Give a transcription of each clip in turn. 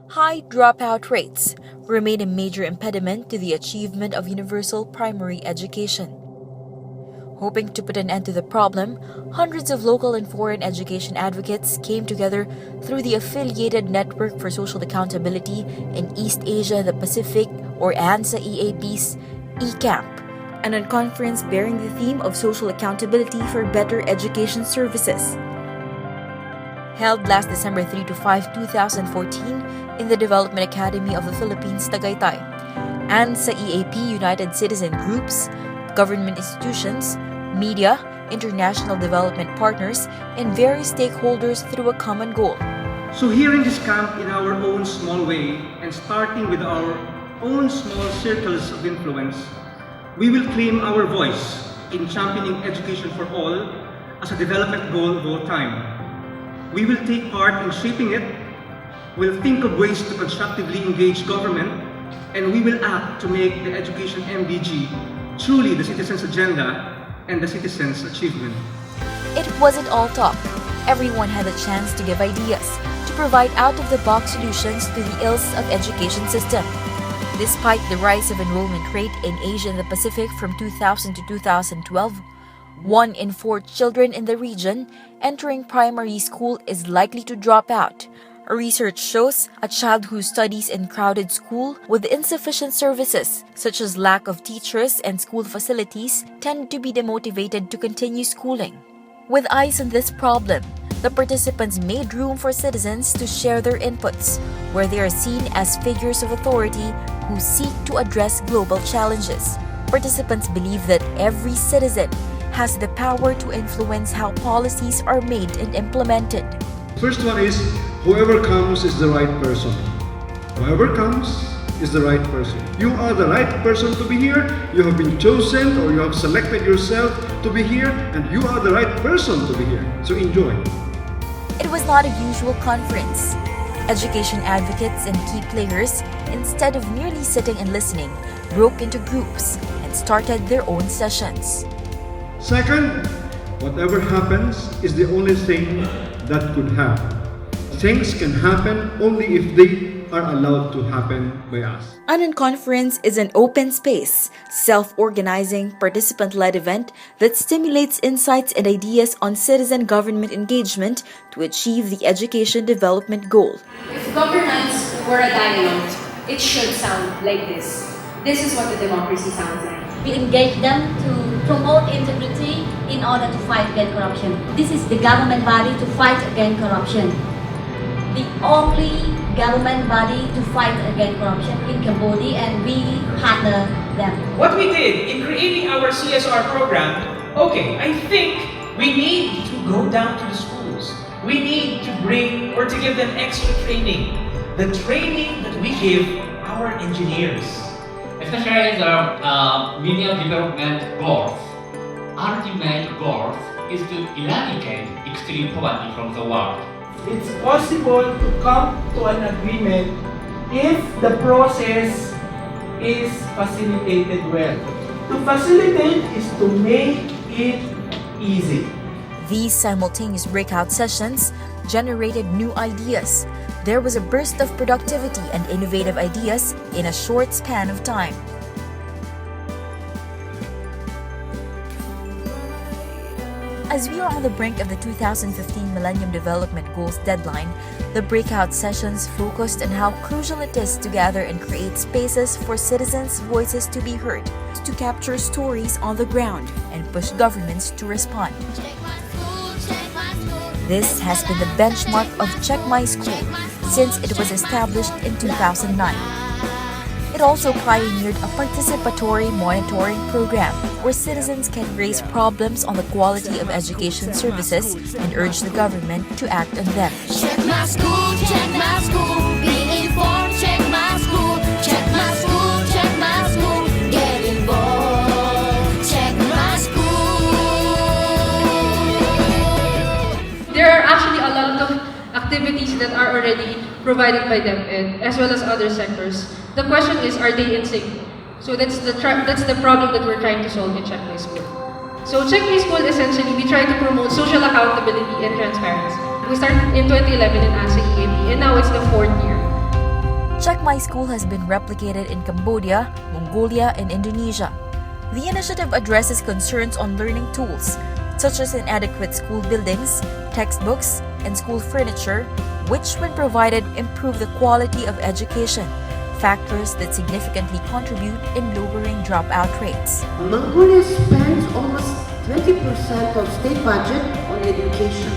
High dropout rates remain a major impediment to the achievement of universal primary education. Hoping to put an end to the problem, hundreds of local and foreign education advocates came together through the Affiliated Network for Social Accountability in East Asia and the Pacific, or ANSA-EAP's ECAMP, and a conference bearing the theme of social accountability for better education services. Held last December 3 to 5, 2014 in the Development Academy of the Philippines, Tagaytay, ANSA-EAP united citizen groups, government institutions, media, international development partners, and various stakeholders through a common goal. So here in this camp, in our own small way, and starting with our own small circles of influence, we will claim our voice in championing education for all as a development goal of all time. We will take part in shaping it, we'll think of ways to constructively engage government, and we will act to make the education MDG truly the citizens' agenda and the citizens' achievement. It wasn't all talk. Everyone had a chance to give ideas, to provide out-of-the-box solutions to the ills of education system. Despite the rise of enrollment rate in Asia and the Pacific from 2000 to 2012, 1 in 4 children in the region entering primary school is likely to drop out. Research shows a child who studies in crowded school with insufficient services, such as lack of teachers and school facilities, tend to be demotivated to continue schooling. With eyes on this problem, the participants made room for citizens to share their inputs, where they are seen as figures of authority who seek to address global challenges. Participants believe that every citizen has the power to influence how policies are made and implemented. First one is, whoever comes is the right person. Whoever comes is the right person. You are the right person to be here. You have been chosen, or you have selected yourself to be here, and you are the right person to be here. So enjoy. It was not a usual conference. Education advocates and key players, instead of merely sitting and listening, broke into groups and started their own sessions. Second, whatever happens is the only thing that could happen. Things can happen only if they are allowed to happen by us. An conference is an open space, self-organizing, participant-led event that stimulates insights and ideas on citizen government engagement to achieve the education development goal. If governance were a dialogue, it should sound like this. This is what the democracy sounds like. We engage them to promote integrity in order to fight against corruption. This is the government body to fight against corruption. The only government body to fight against corruption in Cambodia, and we partner them. What we did in creating our CSR program, I think we need to go down to the schools. We need to bring or to give them extra training. The training that we give our engineers. Especially the Millennium Development Goals. Ultimate goal is to eradicate extreme poverty from the world. It's possible to come to an agreement if the process is facilitated well. To facilitate is to make it easy. These simultaneous breakout sessions generated new ideas. There was a burst of productivity and innovative ideas in a short span of time. As we are on the brink of the 2015 Millennium Development Goals deadline, the breakout sessions focused on how crucial it is to gather and create spaces for citizens' voices to be heard, to capture stories on the ground, and push governments to respond. This has been the benchmark of Check My School since it was established in 2009. It also pioneered a participatory monitoring program where citizens can raise problems on the quality of education services and urge the government to act on them. Check my school, be informed, check my school, check my school, check my school, get involved, check my school. There are actually a lot of activities that are already provided by DepEd as well as other sectors. The question is, are they in sync? So that's the problem that we're trying to solve in Check My School. So Check My School, essentially, we try to promote social accountability and transparency. We started in 2011 in ANSA-EAP, and now it's the 4th year. My School has been replicated in Cambodia, Mongolia, and Indonesia. The initiative addresses concerns on learning tools, such as inadequate school buildings, textbooks, and school furniture, which, when provided, improve the quality of education, factors that significantly contribute in lowering dropout rates. Mongolia spends almost 20% of state budget on education,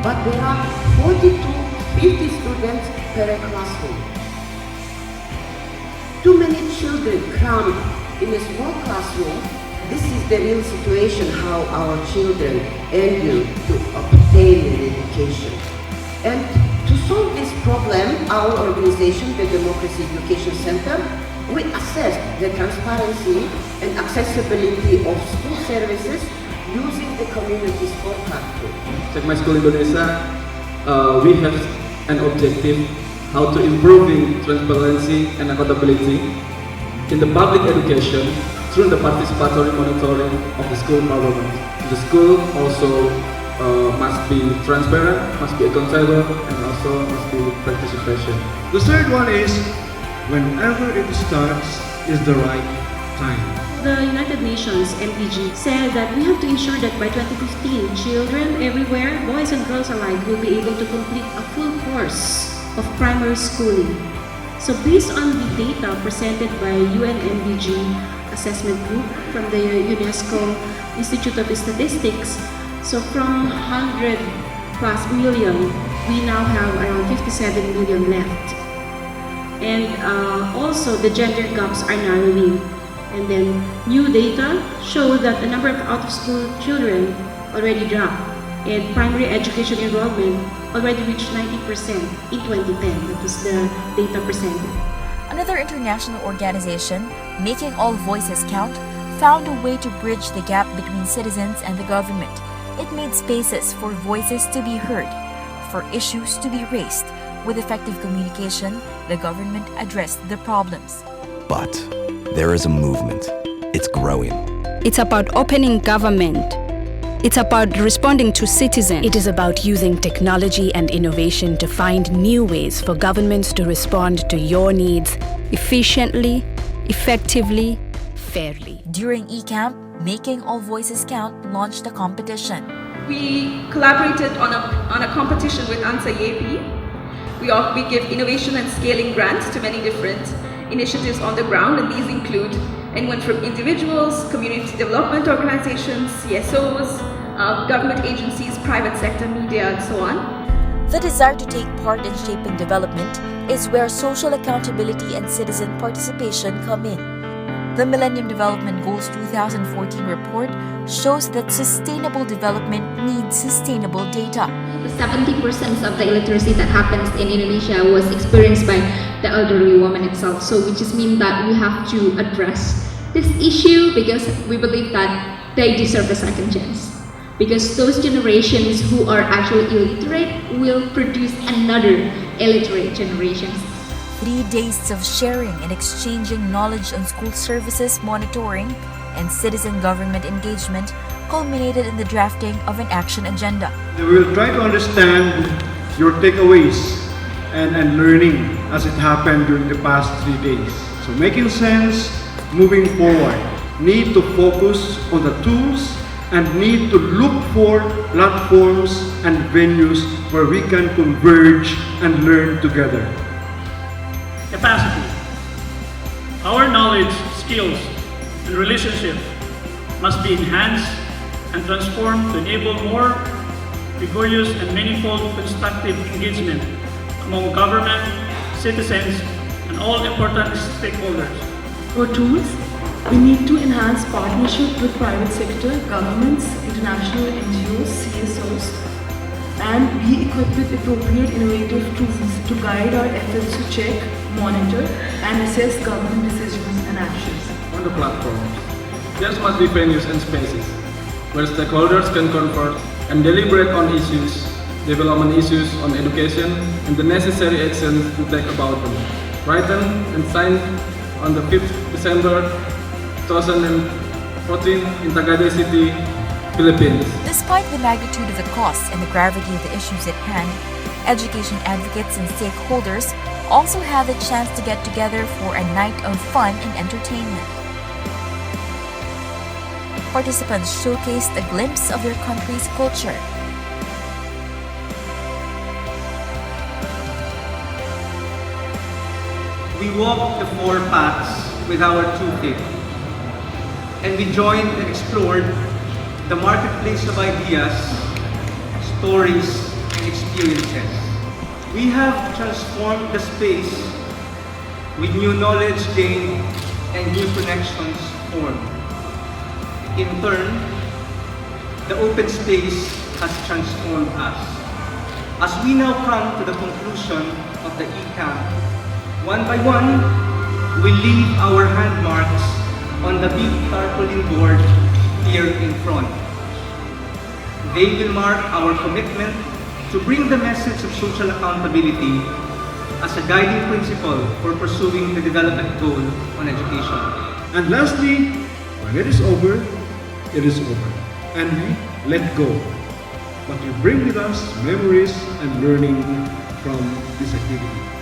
but there are 40 to 50 students per classroom. Too many children crammed in a small classroom. This is the real situation how our children endure to obtain an education. And to solve this problem, our organization, the Democracy Education Center, we assess the transparency and accessibility of school services using the community scorecard tool. Check My School Indonesia, we have an objective how to improving transparency and accountability in the public education through the participatory monitoring of the school government. The school also must be transparent, must be accountable, and also must be participation. The third one is, whenever it starts is the right time. The United Nations MDG said that we have to ensure that by 2015, children everywhere, boys and girls alike, will be able to complete a full course of primary schooling. So based on the data presented by UNMDG Assessment Group from the UNESCO Institute of Statistics, so from 100 plus million, we now have around 57 million left. And also the gender gaps are narrowing. And then new data show that the number of out-of-school children already dropped, and primary education enrollment already reached 90% in 2010. That was the data presented. Another international organization, Making All Voices Count, found a way to bridge the gap between citizens and the government. It made spaces for voices to be heard, for issues to be raised. With effective communication, the government addressed the problems. But there is a movement. It's growing. It's about opening government. It's about responding to citizens. It is about using technology and innovation to find new ways for governments to respond to your needs efficiently, effectively, fairly. During eCamp, Making All Voices Count launched a competition. We collaborated on a competition with ANSA-EAP. We give innovation and scaling grants to many different initiatives on the ground, and these include anyone from individuals, community development organizations, CSOs, government agencies, private sector, media, and so on. The desire to take part in shaping development is where social accountability and citizen participation come in. The Millennium Development Goals 2014 report shows that sustainable development needs sustainable data. 70% of the illiteracy that happens in Indonesia was experienced by the elderly woman itself. So which just means that we have to address this issue because we believe that they deserve a second chance. Because those generations who are actually illiterate will produce another illiterate generations. 3 days of sharing and exchanging knowledge on school services monitoring and citizen government engagement culminated in the drafting of an action agenda. We will try to understand your takeaways and learning as it happened during the past 3 days. So making sense, moving forward, need to focus on the tools and need to look for platforms and venues where we can converge and learn together. Capacity. Our knowledge, skills, and relationship must be enhanced and transformed to enable more rigorous and meaningful constructive engagement among government, citizens, and all important stakeholders. For tools, we need to enhance partnership with private sector, governments, international NGOs, CSOs, and be equipped with appropriate innovative tools to guide our efforts to check, monitor, and assess government decisions and actions. On the platforms, there must be venues and spaces where stakeholders can converge and deliberate on issues, development issues on education, and the necessary actions to take about them. Written and signed on the 5th December 2014 in Tagade City, Philippines. Despite the magnitude of the costs and the gravity of the issues at hand, education advocates and stakeholders also have the chance to get together for a night of fun and entertainment. Participants showcased a glimpse of their country's culture. We walked the 4 paths with our 2 feet, and we joined and explored the marketplace of ideas, stories, and experiences. We have transformed the space with new knowledge gained and new connections formed. In turn, the open space has transformed us. As we now come to the conclusion of the e-camp, one by one, we leave our handmarks on the big tarpaulin board here in front. They will mark our commitment to bring the message of social accountability as a guiding principle for pursuing the development goal on education. And lastly, when it is over, and we let go. But we bring with us memories and learning from this activity.